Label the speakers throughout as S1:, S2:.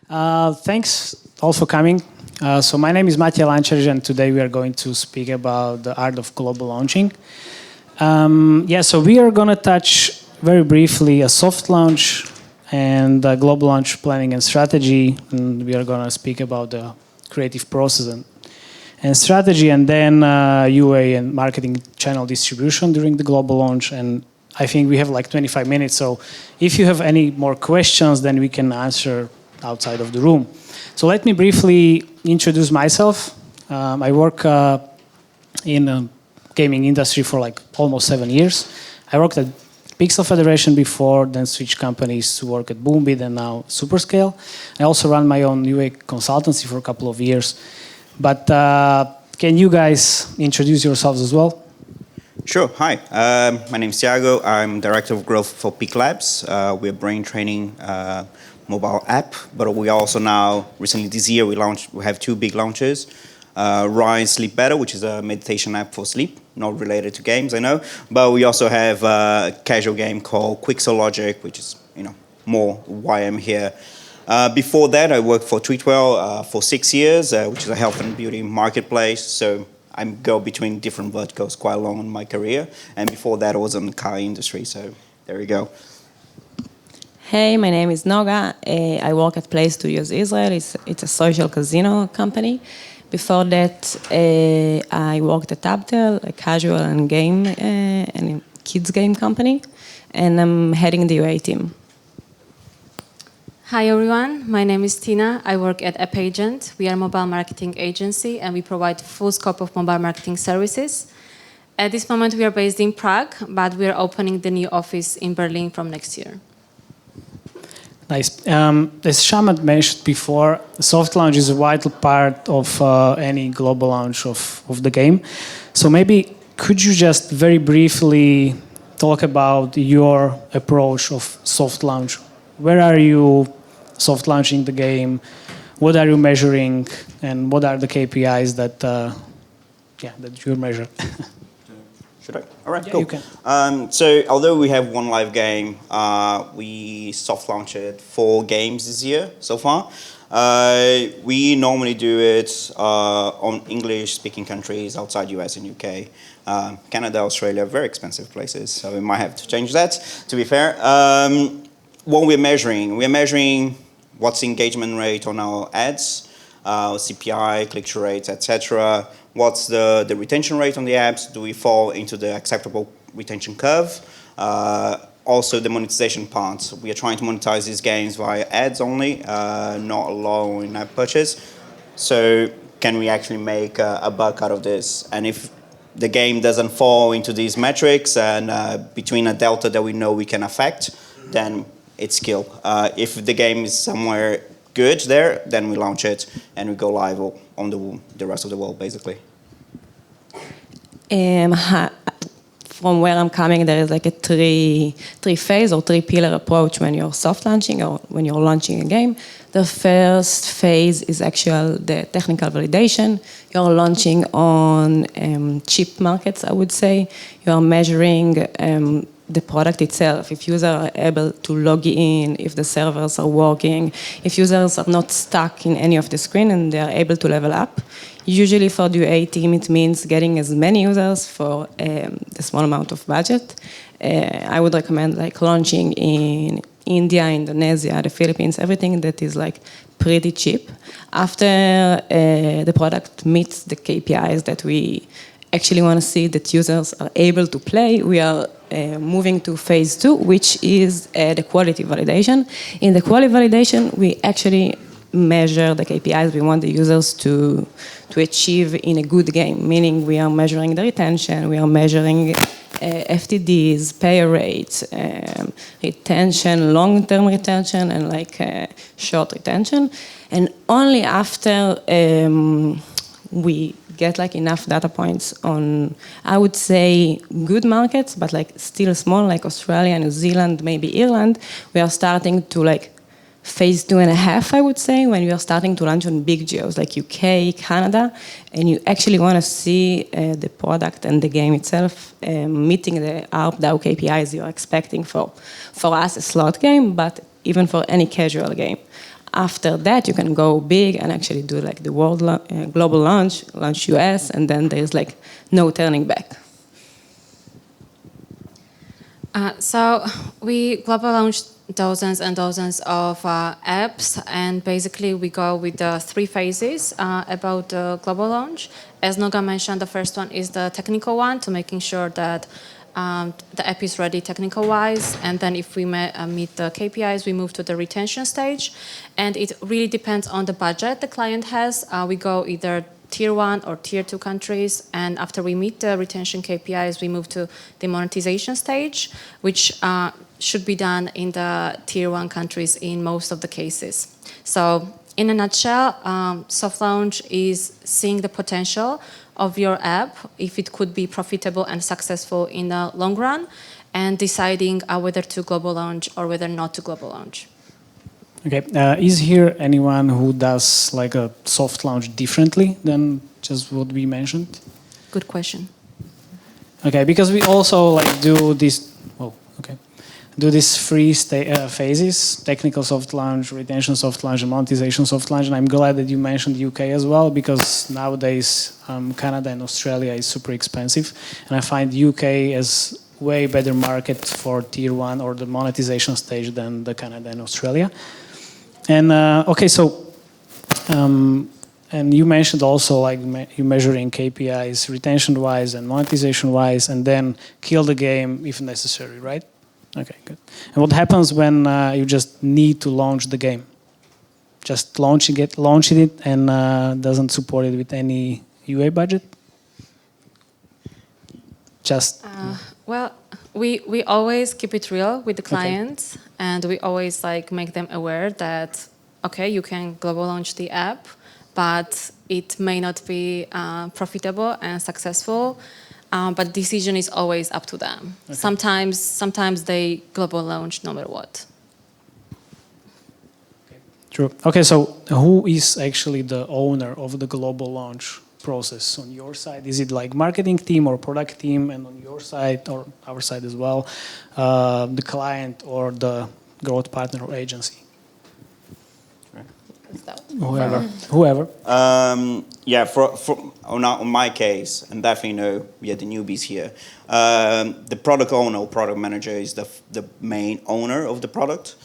S1: Thanks all for coming. So my name is Matej, Lancaric, and today we are going to speak about the art of global launching. So we are going to touch very briefly a soft launch and global launch planning and strategy. And we are going to speak about the creative process and strategy, and then UA and marketing channel distribution during the global launch. And I think we have like 25 minutes. So if you have any more questions, then we can answer outside of the room. So let me briefly introduce myself. I work in the gaming industry for like almost 7 years. I worked at Pixel Federation before, then switched companies to work at BoomBit and now Superscale. I also run my own UA consultancy for a couple of years. But can you guys introduce yourselves as well?
S2: Sure. Hi, my name is Thiago. I'm Director of Growth for Peak Labs. We're brain training mobile app, but we also now, recently this year, we have 2 big launches. Rise Sleep Better, which is a meditation app for sleep, not related to games, I know. But we also have a casual game called Quixel Logic, which is, more why I'm here. Before that, I worked for Tweetwell for 6 years, which is a health and beauty marketplace. So I go between different verticals quite long in my career. And before that, I was in the car industry. So there we go.
S3: Hey, my name is Noga. I work at PlayStudios Israel. It's a social casino company. Before that, I worked at Abtel, a casual and game and kids game company, and I'm heading the UA team.
S4: Hi everyone, my name is Tina. I work at AppAgent. We are a mobile marketing agency and we provide full scope of mobile marketing services. At this moment we are based in Prague, but we are opening the new office in Berlin from next year.
S1: Nice. As Shaman mentioned before, soft launch is a vital part of any global launch of the game. So maybe could you just very briefly talk about your approach of soft launch? Where are you soft launching the game? What are you measuring? And what are the KPIs that you measure?
S2: Should I? All right,
S1: yeah,
S2: cool.
S1: You can.
S2: So although we have 1 live game, we soft launched 4 games this year so far. We normally do it on English-speaking countries outside US and UK. Canada, Australia, very expensive places, so we might have to change that, to be fair. What we're measuring what's the engagement rate on our ads, CPI, click-through rates, etc. What's the retention rate on the apps? Do we fall into the acceptable retention curve? Also the monetization part. We are trying to monetize these games via ads only, not alone in app purchase. So can we actually make a buck out of this? And if the game doesn't fall into these metrics and between a delta that we know we can affect, then it's kill. If the game is somewhere good there, then we launch it and we go live on the rest of the world, basically.
S3: From where I'm coming, there is like a three-phase or 3-pillar approach when you're soft launching or when you're launching a game. The first phase is the technical validation. You're launching on cheap markets, I would say. You're measuring the product itself, if users are able to log in, if the servers are working, if users are not stuck in any of the screen and they are able to level up. Usually for the UA team, it means getting as many users for the small amount of budget. I would recommend like launching in India, Indonesia, the Philippines, everything that is like pretty cheap. After the product meets the KPIs that we actually want to see that users are able to play, we are moving to phase 2, which is the quality validation. In the quality validation, we actually measure the KPIs we want the users to achieve in a good game, meaning we are measuring the retention, we are measuring FTDs, pay rates, retention, long-term retention, and like short retention. And only after we get like enough data points on, I would say, good markets, but like still small, like Australia, New Zealand, maybe Ireland, we are starting to like phase 2.5, I would say, when we are starting to launch on big geos like UK, Canada, and you actually want to see the product and the game itself meeting the ARPDAU KPIs you're expecting for us, a slot game, but even for any casual game. After that, you can go big and actually do like the global launch US, and then there's like no turning back.
S4: So we global launched dozens and dozens of apps, and basically we go with the 3 phases about the global launch. As Noga mentioned, the first one is the technical one, to making sure that the app is ready technical-wise, and then if we meet the KPIs, we move to the retention stage, and it really depends on the budget the client has. We go either Tier 1 or Tier 2 countries, and after we meet the retention KPIs, we move to the monetization stage, which should be done in the Tier 1 countries in most of the cases. So in a nutshell, soft launch is seeing the potential of your app, if it could be profitable and successful in the long run, and deciding whether to global launch or whether not to global launch.
S1: Okay, is here anyone who does like a soft launch differently than just what we mentioned?
S4: Good question.
S1: Okay, because we also like do this. Oh, okay. Do these 3 phases: technical soft launch, retention soft launch, and monetization soft launch. And I'm glad that you mentioned UK as well, because nowadays Canada and Australia is super expensive, and I find UK as way better market for Tier 1 or the monetization stage than the Canada and Australia. And okay, so and you mentioned also like you measuring KPIs retention-wise and monetization-wise, and then kill the game if necessary, right? Okay, good. And what happens when you just need to launch the game? Just launching it and doesn't support it with any UA budget? Just...
S4: Well, we always keep it real with the clients, okay. And we always like make them aware that, okay, you can global launch the app, but it may not be profitable and successful. But decision is always up to them. Okay. Sometimes they global launch no matter what.
S1: Okay. True. Okay, so who is actually the owner of the global launch process on your side? Is it like marketing team or product team, and on your side or our side as well, the client or the growth partner or agency? Whoever.
S2: Yeah, on my case, and definitely know we are the newbies here. The product owner or product manager is the main owner of the product.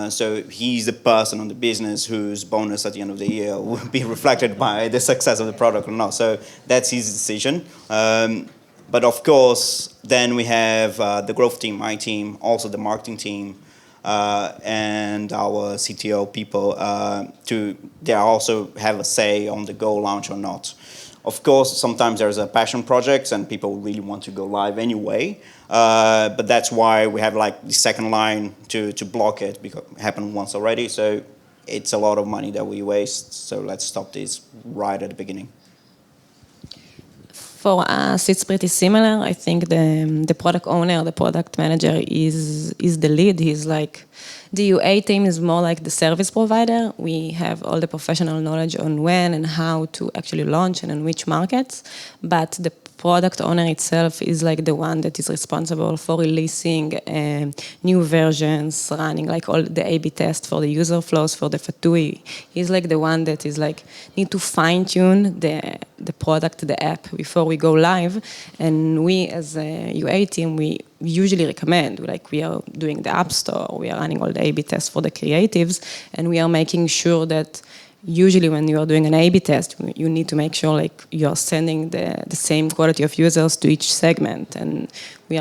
S2: So he's the person on the business whose bonus at the end of the year will be reflected by the success of the product or not. So that's his decision. But of course, then we have the growth team, my team, also the marketing team, and our CTO people. They also have a say on the go launch or not. Of course, sometimes there's a passion project and people really want to go live anyway. But that's why we have like the second line to block it, because it happened once already. So it's a lot of money that we waste. So let's stop this right at the beginning.
S3: For us, it's pretty similar. I think the product owner, the product manager is the lead. He's like, the UA team is more like the service provider. We have all the professional knowledge on when and how to actually launch and in which markets. But the product owner itself is like the one that is responsible for releasing new versions, running like all the A/B tests for the user flows for the Fatui. He's like the one that is like need to fine tune the product, the app before we go live. And we as a UA team, we usually recommend, like we are doing the app store, we are running all the A/B tests for the creatives, and we are making sure that usually when you are doing an A/B test, you need to make sure like you are sending the same quality of users to each segment. And we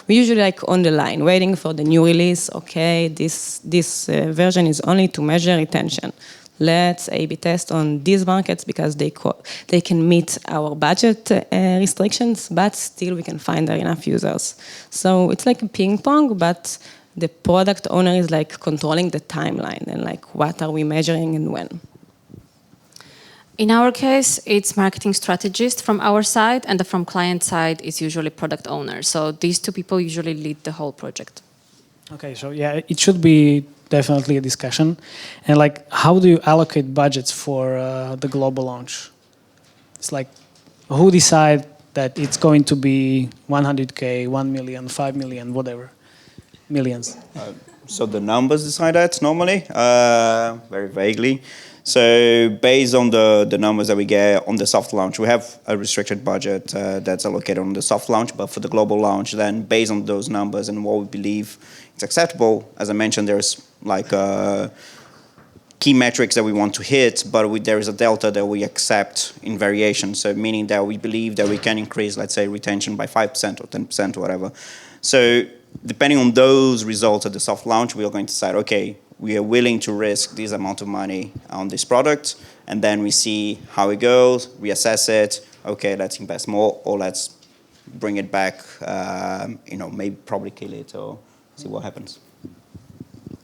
S3: usually like on the line, waiting for the new release. Okay, this version is only to measure retention. Let's A/B test on these markets because they can meet our budget restrictions, but still we can find there enough users. So it's like a ping pong, but the product owner is like controlling the timeline and like what are we measuring and when.
S4: In our case, it's marketing strategist from our side, and from client side, it's usually product owner. So these two people usually lead the whole project.
S1: Okay, so yeah, it should be definitely a discussion. And like, how do you allocate budgets for the global launch? It's like, who decide that it's going to be 100K, 1 million, 5 million, whatever, millions?
S2: So the numbers decide that normally, very vaguely. So based on the numbers that we get on the soft launch, we have a restricted budget that's allocated on the soft launch, but for the global launch, then based on those numbers and what we believe it's acceptable, as I mentioned, there's like key metrics that we want to hit, but there is a delta that we accept in variation. So meaning that we believe that we can increase, let's say, retention by 5% or 10% or whatever. So depending on those results at the soft launch, we are going to decide, okay, we are willing to risk this amount of money on this product, and then we see how it goes, reassess it, okay, let's invest more, or let's bring it back, maybe probably kill it or see what happens.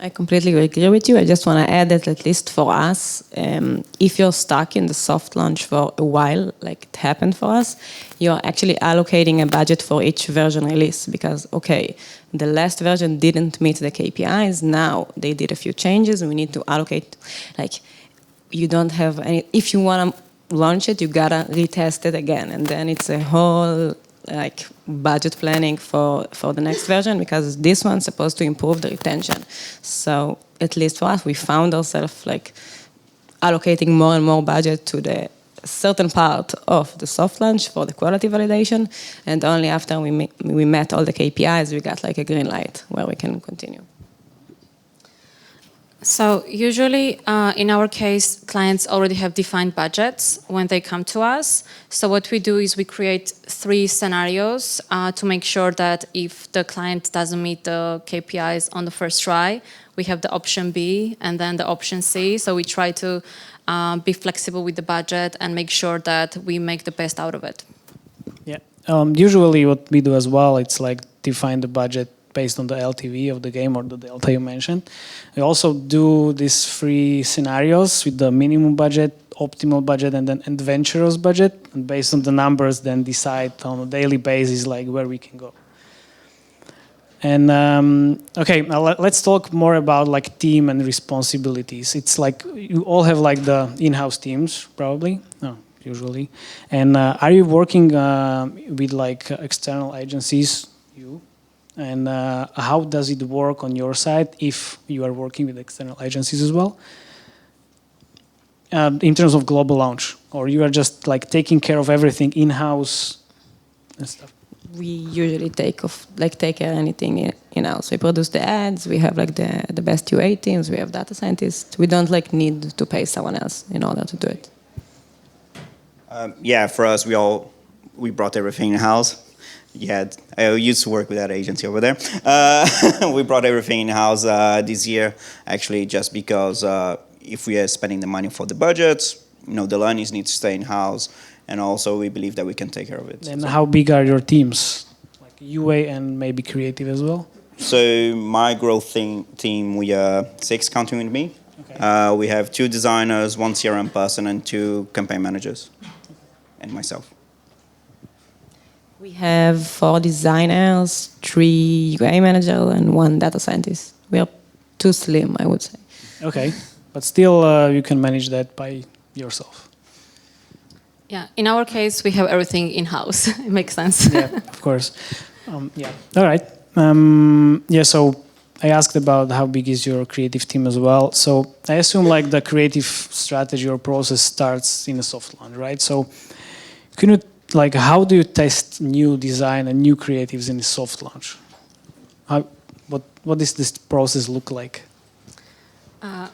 S3: I completely agree with you. I just want to add that at least for us, if you're stuck in the soft launch for a while, like it happened for us, you're actually allocating a budget for each version release because, okay, the last version didn't meet the KPIs. Now they did a few changes. We need to allocate, like, you don't have any, if you want to launch it, you gotta retest it again. And then it's a whole like budget planning for the next version because this one's supposed to improve the retention. So at least for us, we found ourselves like allocating more and more budget to the certain part of the soft launch for the quality validation, and only after we met all the KPIs, we got like a green light where we can continue.
S4: So usually, in our case, clients already have defined budgets when they come to us. So what we do is we create 3 scenarios to make sure that if the client doesn't meet the KPIs on the first try, we have the option B and then the option C. So we try to be flexible with the budget and make sure that we make the best out of it.
S1: Yeah. Usually what we do as well, it's like define the budget based on the LTV of the game or the delta you mentioned. We also do these 3 scenarios with the minimum budget, optimal budget, and then adventurous budget. And based on the numbers, then decide on a daily basis like where we can go. And okay, now let's talk more about like team and responsibilities. It's like you all have like the in-house teams, probably. No, usually. And are you working with like external agencies? You? And how does it work on your side if you are working with external agencies as well? In terms of global launch, or you are just like taking care of everything in-house and stuff?
S3: We usually take care of anything in-house. We produce the ads, we have like the best UA teams, we have data scientists. We don't like need to pay someone else in order to do it.
S2: Yeah, for us, we brought everything in-house. Yeah, I used to work with that agency over there. We brought everything in-house this year, actually, just because if we are spending the money for the budgets, the learnings need to stay in-house, and also we believe that we can take care of it.
S1: And how big are your teams? Like UA and maybe creative as well?
S2: So my growth team, we are 6 counting with me. Okay. We have 2 designers, 1 CRM person, and 2 campaign managers, and myself.
S3: We have 4 designers, 3 UA managers, and 1 data scientist. We are too slim, I would say. Okay,
S1: but still you can manage that by yourself.
S4: Yeah, in our case, we have everything in-house. It makes sense.
S1: Yeah, of course. Yeah, all right. Yeah, so I asked about how big is your creative team as well. So I assume like the creative strategy or process starts in a soft launch, right? So can you how do you test new design and new creatives in a soft launch? What does this process look like?
S4: Our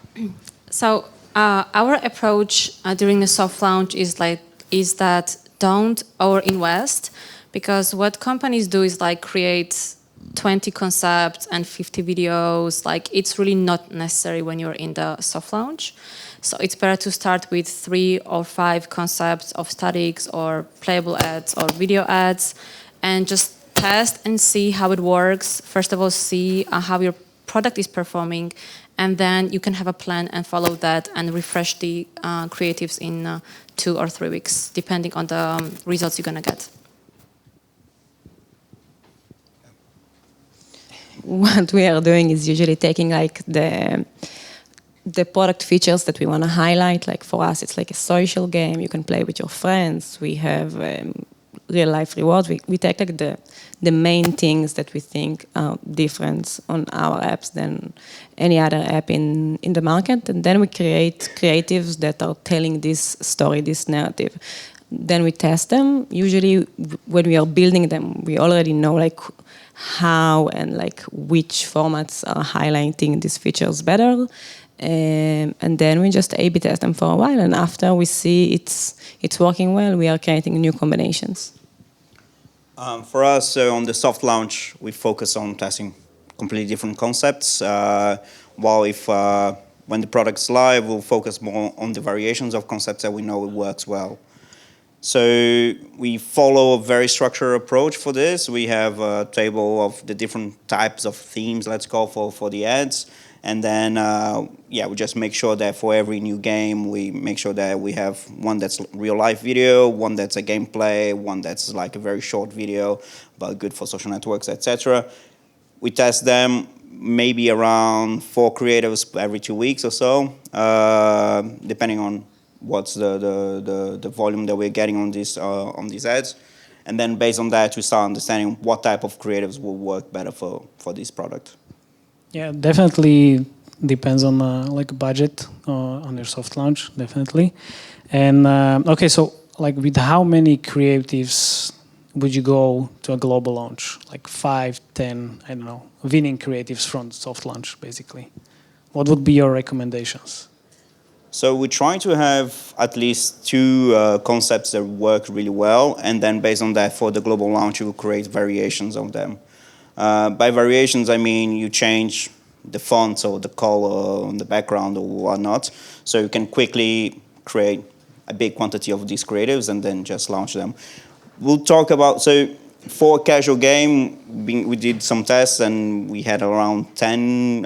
S4: approach during the soft launch is that don't over-invest, because what companies do is like create 20 concepts and 50 videos. Like it's really not necessary when you're in the soft launch. So it's better to start with 3 or 5 concepts of statics or playable ads or video ads and just test and see how it works. First of all, see how your product is performing, and then you can have a plan and follow that and refresh the creatives in 2 or 3 weeks, depending on the results you're going to get.
S3: What we are doing is usually taking like the product features that we want to highlight. Like for us, it's like a social game. You can play with your friends. We have real life rewards. We take like the main things that we think are different on our apps than any other app in the market, and then we create creatives that are telling this story, this narrative. Then we test them. Usually when we are building them, we already know like how and like which formats are highlighting these features better. And then we just A/B test them for a while, and after we see it's working well, we are creating new combinations.
S2: For us, on the soft launch, we focus on testing completely different concepts. While when the product's live, we'll focus more on the variations of concepts that we know it works well. So we follow a very structured approach for this. We have a table of the different types of themes, let's call for the ads. And then, we just make sure that for every new game, we make sure that we have one that's real life video, one that's a gameplay, one that's like a very short video, but good for social networks, etc. We test them maybe around 4 creatives every 2 weeks or so, depending on what's the volume that we're getting on these ads. And then based on that, we start understanding what type of creatives will work better for this product.
S1: Yeah, definitely depends on like budget on your soft launch, definitely. And okay, so like with how many creatives would you go to a global launch? Like 5, 10, I don't know, winning creatives from soft launch, basically. What would be your recommendations?
S2: So we're trying to have at least 2 concepts that work really well, and then based on that, for the global launch, you will create variations of them. By variations, I mean you change the fonts or the color on the background or whatnot, so you can quickly create a big quantity of these creatives and then just launch them. We'll talk about, so for a casual game, we did some tests and we had around 10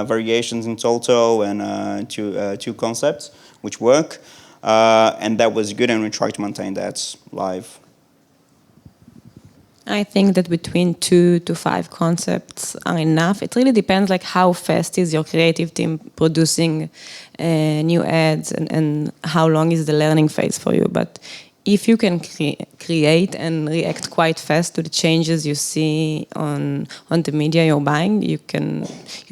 S2: variations in total and 2 concepts which work, and that was good, and we try to maintain that live.
S3: I think that between 2 to 5 concepts are enough. It really depends like how fast is your creative team producing new ads and how long is the learning phase for you. But if you can create and react quite fast to the changes you see on the media you're buying, you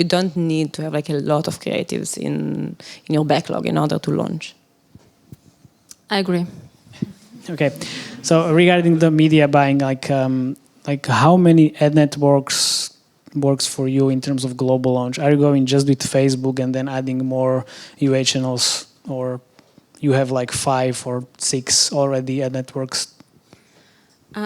S3: don't need to have like a lot of creatives in your backlog in order to launch.
S4: I agree.
S1: Okay, so regarding the media buying, like how many ad networks works for you in terms of global launch? Are you going just with Facebook and then adding more UA channels, or you have like 5 or 6 already ad networks?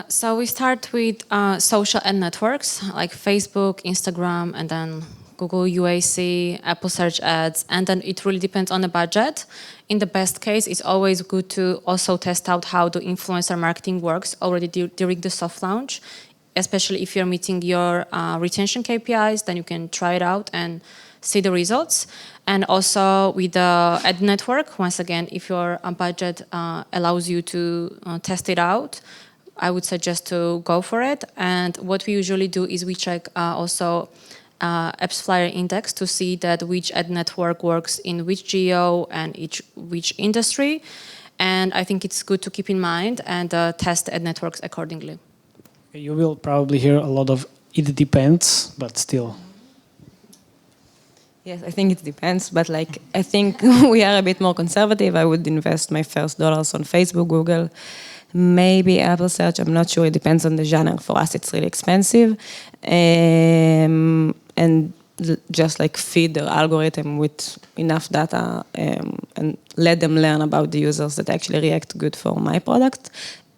S4: So we start with social ad networks like Facebook, Instagram, and then Google UAC, Apple Search Ads, and then it really depends on the budget. In the best case, it's always good to also test out how the influencer marketing works already during the soft launch, especially if you're meeting your retention KPIs, then you can try it out and see the results. And also with the ad network, once again, if your budget allows you to test it out, I would suggest to go for it. And what we usually do is we check also Apps Flyer Index to see that which ad network works in which geo and which industry. And I think it's good to keep in mind and test ad networks accordingly.
S1: You will probably hear a lot of "it depends," but still.
S3: Yes, I think it depends, but like I think we are a bit more conservative. I would invest my first dollars on Facebook, Google, maybe Apple Search. I'm not sure. It depends on the genre. For us, it's really expensive, and just like feed their algorithm with enough data and let them learn about the users that actually react good for my product.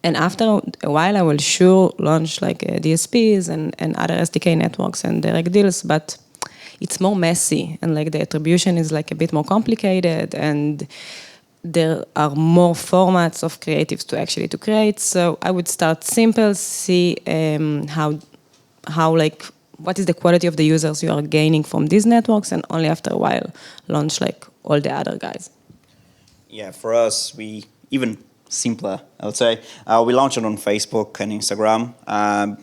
S3: And after a while, I will sure launch like DSPs and other SDK networks and direct deals, but it's more messy and like the attribution is like a bit more complicated and there are more formats of creatives to create. So I would start simple, see how like what is the quality of the users you are gaining from these networks, and only after a while launch like all the other guys.
S2: Yeah, for us, we even simpler, I would say. We launched it on Facebook and Instagram,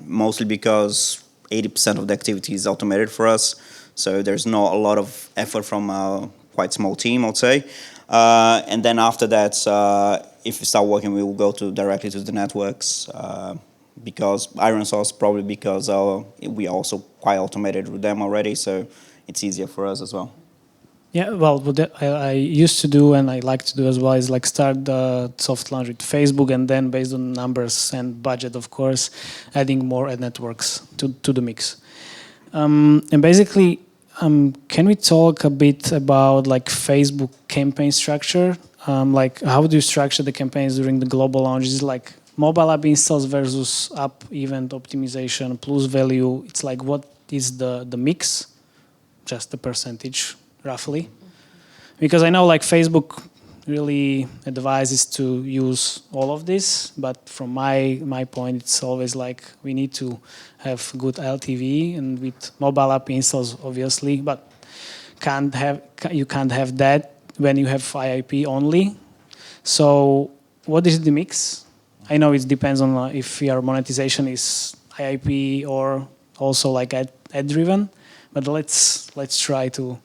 S2: mostly because 80% of the activity is automated for us. So there's not a lot of effort from a quite small team, I would say. And then after that, if we start working, we will go directly to the networks because Iron Source, probably because we are also quite automated with them already, so it's easier for us as well.
S1: Yeah, well, what I used to do and I like to do as well is like start the soft launch with Facebook and then based on numbers and budget, of course, adding more ad networks to the mix. And basically, can we talk a bit about like Facebook campaign structure? Like how do you structure the campaigns during the global launch? Is it like mobile app installs versus app event optimization plus value? It's like what is the mix? Just the percentage roughly. Because I know like Facebook really advises to use all of this, but from my point, it's always like we need to have good LTV and with mobile app installs, obviously, but you can't have that when you have IIP only. So what is the mix? I know it depends on if your monetization is IIP or also like ad driven, but let's try to.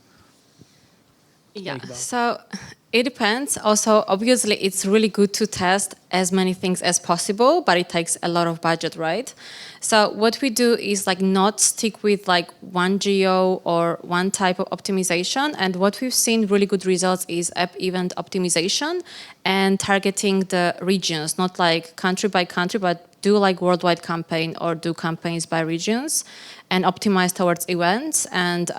S4: Yeah, so it depends. Also, obviously, it's really good to test as many things as possible, but it takes a lot of budget, right? So what we do is like not stick with like one geo or one type of optimization. And what we've seen really good results is app event optimization and targeting the regions, not like country by country, but do like worldwide campaign or do campaigns by regions and optimize towards events. And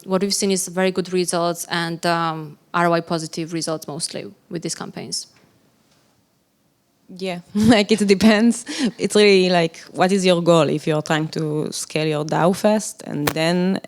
S4: what we've seen is very good results and ROI positive results mostly with these campaigns.
S3: Yeah, like it depends. It's really like, what is your goal? If you're trying to scale your DAO fast and then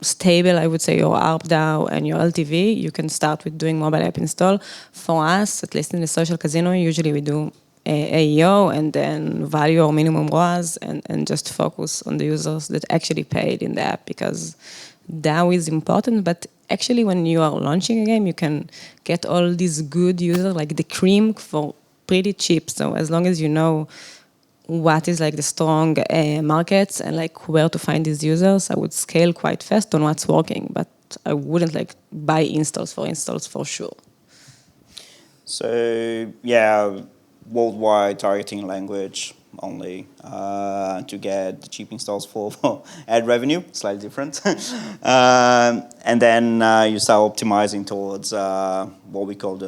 S3: stable, I would say, your ARPDAO and your LTV, you can start with doing mobile app install. For us, at least in the social casino, usually we do AEO and then value or minimum ROAS and just focus on the users that actually paid in the app, because DAO is important, but actually when you are launching a game, you can get all these good users, like the cream, for pretty cheap. So as long as you know what is like the strong markets and like where to find these users, I would scale quite fast on what's working, but I wouldn't like buy installs for sure.
S2: So yeah, worldwide targeting language only to get the cheap installs for ad revenue, slightly different. And then you start optimizing towards what we call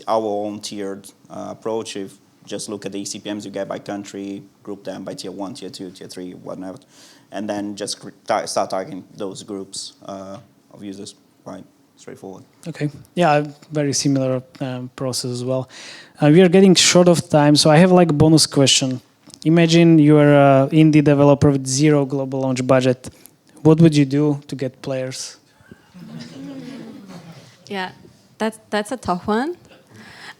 S2: our own tiered approach. If just look at the CPMs you get by country, group them by tier 1, tier 2, tier 3, whatever, and then just start targeting those groups of users. Right. Straightforward. Okay.
S1: Yeah, very similar process as well. We are getting short of time, so I have like a bonus question. Imagine you are an indie developer with zero global launch budget. What would you do to get players?
S4: Yeah, that's a tough one.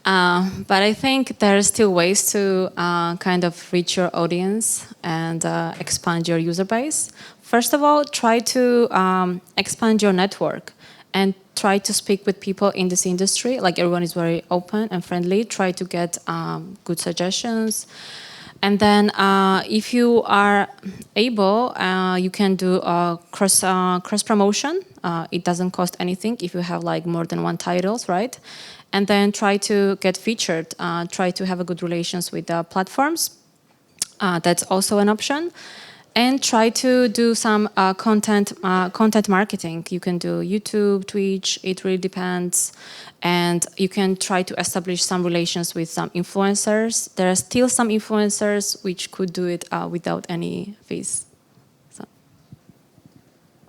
S4: But I think there are still ways to kind of reach your audience and expand your user base. First of all, try to expand your network and try to speak with people in this industry. Like, everyone is very open and friendly. Try to get good suggestions. And then if you are able, you can do cross promotion. It doesn't cost anything if you have like more than one titles, right? And then try to get featured. Try to have a good relations with the platforms. That's also an option. And try to do some content marketing. You can do YouTube, Twitch, it really depends. And you can try to establish some relations with some influencers. There are still some influencers which could do it without any fees. So.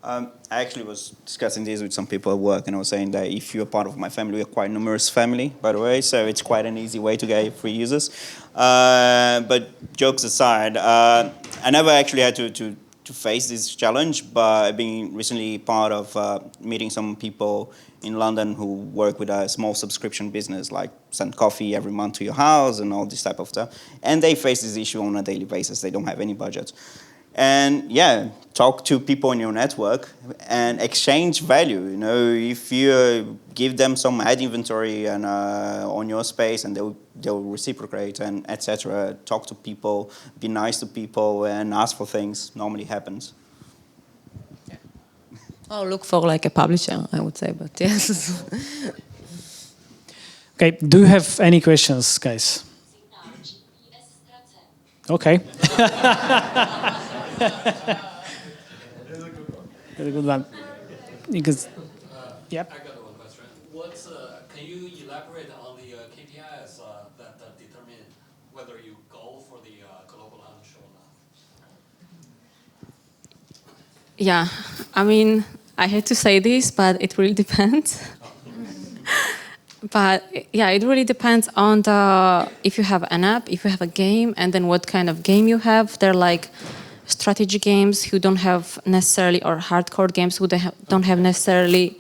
S2: I actually was discussing this with some people at work, and I was saying that if you're part of my family, we're quite a numerous family, by the way, so it's quite an easy way to get free users. But jokes aside, I never actually had to face this challenge, but I've been recently part of meeting some people in London who work with a small subscription business, like send coffee every month to your house and all this type of stuff. And they face this issue on a daily basis. They don't have any budget. And yeah, talk to people in your network and exchange value. You know, if you give them some ad inventory and on your space, and they'll reciprocate and etc. Talk to people, be nice to people, and ask for things. Normally happens.
S3: Yeah. Or look for like a publisher, I would say. But yes.
S1: Okay, do you have any questions, guys? Okay. Very good one. Because, yep.
S5: I got one question. Can you elaborate on the KPIs that determine whether you go for the global launch or not?
S4: Yeah, I mean, I hate to say this, but it really depends. But yeah, it really depends on if you have an app, if you have a game, and then what kind of game you have. They're like strategy games who don't have necessarily, or hardcore games who don't have necessarily,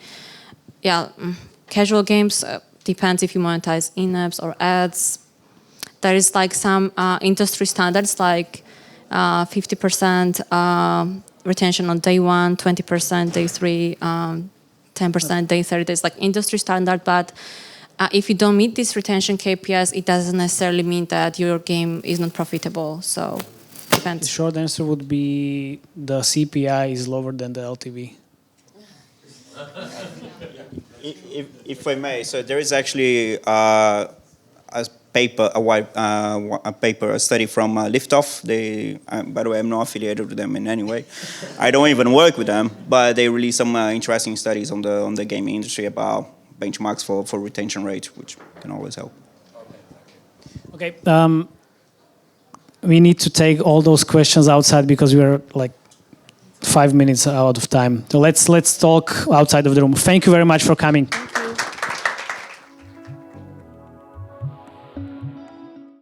S4: casual games. Depends if you monetize in-apps or ads. There is like some industry standards, like 50% retention on day 1, 20% day 3, 10% day 30. There's like industry standard, but if you don't meet these retention KPIs, it doesn't necessarily mean that your game is not profitable. So, depends.
S1: The short answer would be the CPI is lower than the LTV.
S2: If I may, so there is actually a paper, a study from Liftoff. They, by the way, I'm not affiliated with them in any way. I don't even work with them, but they released some interesting studies on the gaming industry about benchmarks for retention rate, which can always help.
S1: Okay. We need to take all those questions outside because we are like 5 minutes out of time. So let's talk outside of the room. Thank you very much for coming.